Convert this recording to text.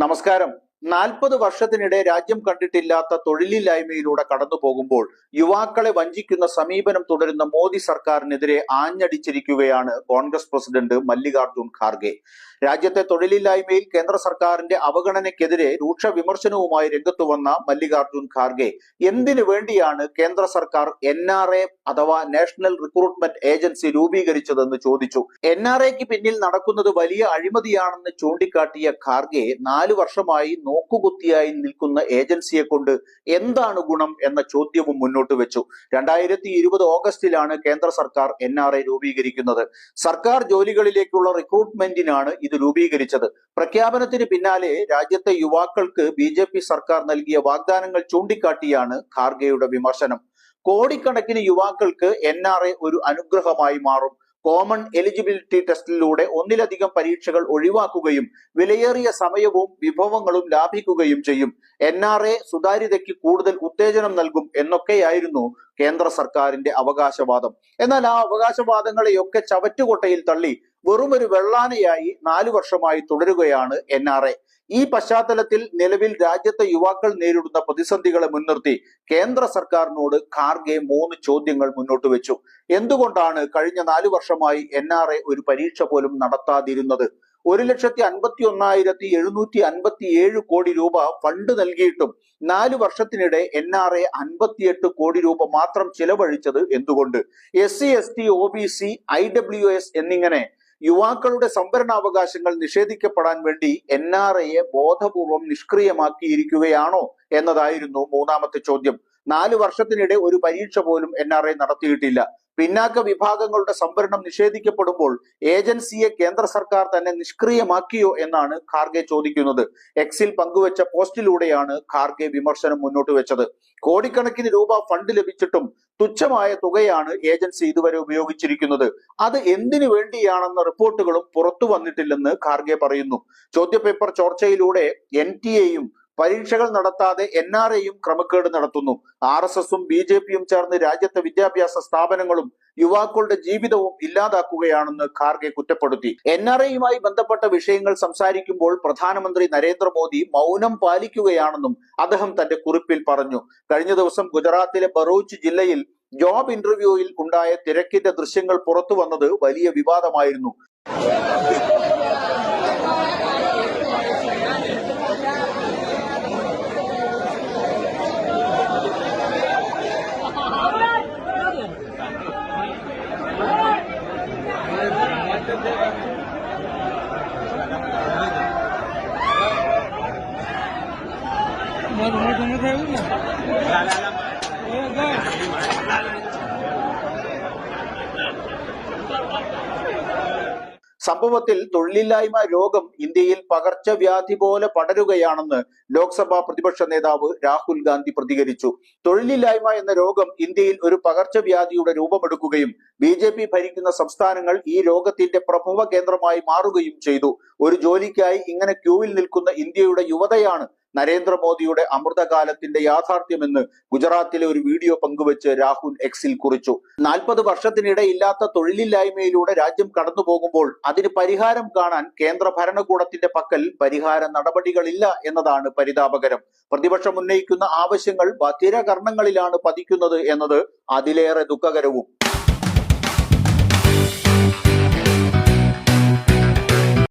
നമസ്കാരം. 40 വർഷത്തിനിടെ രാജ്യം കണ്ടിട്ടില്ലാത്ത തൊഴിലില്ലായ്മയിലൂടെ കടന്നു പോകുമ്പോൾ യുവാക്കളെ വഞ്ചിക്കുന്ന സമീപനം തുടരുന്ന മോദി സർക്കാരിനെതിരെ ആഞ്ഞടിച്ചിരിക്കുകയാണ് കോൺഗ്രസ് പ്രസിഡന്റ് മല്ലികാർജുൻ ഖാർഗെ. രാജ്യത്തെ തൊഴിലില്ലായ്മയിൽ കേന്ദ്ര സർക്കാരിന്റെ അവഗണനയ്ക്കെതിരെ രൂക്ഷ വിമർശനവുമായി രംഗത്തു വന്ന മല്ലികാർജുൻ ഖാർഗെ എന്തിനു വേണ്ടിയാണ് കേന്ദ്ര സർക്കാർ NRA അഥവാ നാഷണൽ റിക്രൂട്ട്മെന്റ് ഏജൻസി രൂപീകരിച്ചതെന്ന് ചോദിച്ചു. NRAക്ക് പിന്നിൽ നടക്കുന്നത് വലിയ അഴിമതിയാണെന്ന് ചൂണ്ടിക്കാട്ടിയ ഖാർഗെ 4 വർഷമായി നോക്കുകുത്തിയായി നിൽക്കുന്ന ഏജൻസിയെ കൊണ്ട് എന്താണ് ഗുണം എന്ന ചോദ്യവും മുന്നോട്ട് വെച്ചു. 2020 ഓഗസ്റ്റിലാണ് കേന്ദ്ര സർക്കാർ NRA രൂപീകരിക്കുന്നത്. സർക്കാർ ജോലികളിലേക്കുള്ള റിക്രൂട്ട്മെന്റിനാണ് ഇത് രൂപീകരിച്ചത്. പ്രഖ്യാപനത്തിന് പിന്നാലെ രാജ്യത്തെ യുവാക്കൾക്ക് BJP സർക്കാർ നൽകിയ വാഗ്ദാനങ്ങൾ ചൂണ്ടിക്കാട്ടിയാണ് ഖാർഗെയുടെ വിമർശനം. കോടിക്കണക്കിന് യുവാക്കൾക്ക് NRA ഒരു അനുഗ്രഹമായി മാറും. കോമൺ എലിജിബിലിറ്റി ടെസ്റ്റിലൂടെ ഒന്നിലധികം പരീക്ഷകൾ ഒഴിവാക്കുകയും വിലയേറിയ സമയവും വിഭവങ്ങളും ലാഭിക്കുകയും ചെയ്യും. NRA സുതാര്യതയ്ക്ക് കൂടുതൽ ഉത്തേജനം നൽകും എന്നൊക്കെയായിരുന്നു കേന്ദ്ര സർക്കാരിന്റെ അവകാശവാദം. എന്നാൽ ആ അവകാശവാദങ്ങളെയൊക്കെ ചവറ്റുകൊട്ടയിൽ തള്ളി വെറുമൊരു വെള്ളാനയായി 4 വർഷമായി തുടരുകയാണ് NRA. ഈ പശ്ചാത്തലത്തിൽ നിലവിൽ രാജ്യത്തെ യുവാക്കൾ നേരിടുന്ന പ്രതിസന്ധികളെ മുൻനിർത്തി കേന്ദ്ര സർക്കാരിനോട് ഖാർഗെ 3 ചോദ്യങ്ങൾ മുന്നോട്ട് വെച്ചു. എന്തുകൊണ്ടാണ് കഴിഞ്ഞ 4 വർഷമായി NRA ഒരു പരീക്ഷ പോലും നടത്താതിരുന്നത്? 1,51,757 കോടി രൂപ ഫണ്ട് നൽകിയിട്ടും 4 വർഷത്തിനിടെ NRA 58 കോടി രൂപ മാത്രം ചിലവഴിച്ചത് എന്തുകൊണ്ട്? SC, ST, OBC, IWS എന്നിങ്ങനെ യുവാക്കളുടെ സംവരണാവകാശങ്ങൾ നിഷേധിക്കപ്പെടാൻ വേണ്ടി NRAയെ ബോധപൂർവം നിഷ്ക്രിയമാക്കിയിരിക്കുകയാണോ എന്നതായിരുന്നു 3ാമത്തെ ചോദ്യം. 4 വർഷത്തിനിടെ ഒരു പരീക്ഷ പോലും NRA നടത്തിയിട്ടില്ല. പിന്നാക്ക വിഭാഗങ്ങളുടെ സംവരണം നിഷേധിക്കപ്പെടുമ്പോൾ ഏജൻസിയെ കേന്ദ്ര സർക്കാർ തന്നെ നിഷ്ക്രിയമാക്കിയോ എന്നാണ് ഖാർഗെ ചോദിക്കുന്നത്. എക്സിൽ പങ്കുവച്ച പോസ്റ്റിലൂടെയാണ് ഖാർഗെ വിമർശനം മുന്നോട്ട് വെച്ചത്. കോടിക്കണക്കിന് രൂപ ഫണ്ട് ലഭിച്ചിട്ടും തുച്ഛമായ തുകയാണ് ഏജൻസി ഇതുവരെ ഉപയോഗിച്ചിരിക്കുന്നത്. അത് എന്തിനു വേണ്ടിയാണെന്ന റിപ്പോർട്ടുകളും പുറത്തു വന്നിട്ടില്ലെന്ന് ഖാർഗെ പറയുന്നു. ചോദ്യപേപ്പർ ചോർച്ചയിലൂടെ NTA-യും പരീക്ഷകൾ നടത്താതെ NRAയും ക്രമക്കേട് നടത്തുന്നു. RSSും BJPയും ചേർന്ന് രാജ്യത്തെ വിദ്യാഭ്യാസ സ്ഥാപനങ്ങളും യുവാക്കളുടെ ജീവിതവും ഇല്ലാതാക്കുകയാണെന്ന് ഖാർഗെ കുറ്റപ്പെടുത്തി. NRAയുമായി ബന്ധപ്പെട്ട വിഷയങ്ങൾ സംസാരിക്കുമ്പോൾ പ്രധാനമന്ത്രി നരേന്ദ്രമോദി മൗനം പാലിക്കുകയാണെന്നും അദ്ദേഹം തന്റെ കുറിപ്പിൽ പറഞ്ഞു. കഴിഞ്ഞ ദിവസം ഗുജറാത്തിലെ ബറൂച്ച് ജില്ലയിൽ ജോബ് ഇന്റർവ്യൂവിൽ ഉണ്ടായ തിരക്കിന്റെ ദൃശ്യങ്ങൾ പുറത്തു വന്നത് വലിയ വിവാദമായിരുന്നു. സംഭവത്തിൽ തൊഴിലില്ലായ്മ രോഗം ഇന്ത്യയിൽ പകർച്ചവ്യാധി പോലെ പടരുകയാണെന്ന് ലോക്സഭാ പ്രതിപക്ഷ നേതാവ് രാഹുൽ ഗാന്ധി പ്രതികരിച്ചു. തൊഴിലില്ലായ്മ എന്ന രോഗം ഇന്ത്യയിൽ ഒരു പകർച്ചവ്യാധിയുടെ രൂപമെടുക്കുകയും BJP ഭരിക്കുന്ന സംസ്ഥാനങ്ങൾ ഈ രോഗത്തിന്റെ പ്രഭവ കേന്ദ്രമായി മാറുകയും ചെയ്തു. ഒരു ജോലിക്കായി ഇങ്ങനെ ക്യൂവിൽ നിൽക്കുന്ന ഇന്ത്യയുടെ യുവതയാണ് നരേന്ദ്രമോദിയുടെ അമൃതകാലത്തിന്റെ യാഥാർത്ഥ്യമെന്ന് ഗുജറാത്തിലെ ഒരു വീഡിയോ പങ്കുവെച്ച് രാഹുൽ എക്സിൽ കുറിച്ചു. 40 വർഷത്തിനിടെ ഇല്ലാത്ത തൊഴിലില്ലായ്മയിലൂടെ രാജ്യം കടന്നു പോകുമ്പോൾ അതിന് പരിഹാരം കാണാൻ കേന്ദ്ര ഭരണകൂടത്തിന്റെ പക്കൽ പരിഹാര നടപടികളില്ല എന്നതാണ് പരിതാപകരം. പ്രതിപക്ഷം ഉന്നയിക്കുന്ന ആവശ്യങ്ങൾ ബധിരകർണങ്ങളിലാണ് പതിക്കുന്നത് എന്നത് അതിലേറെ ദുഃഖകരവും.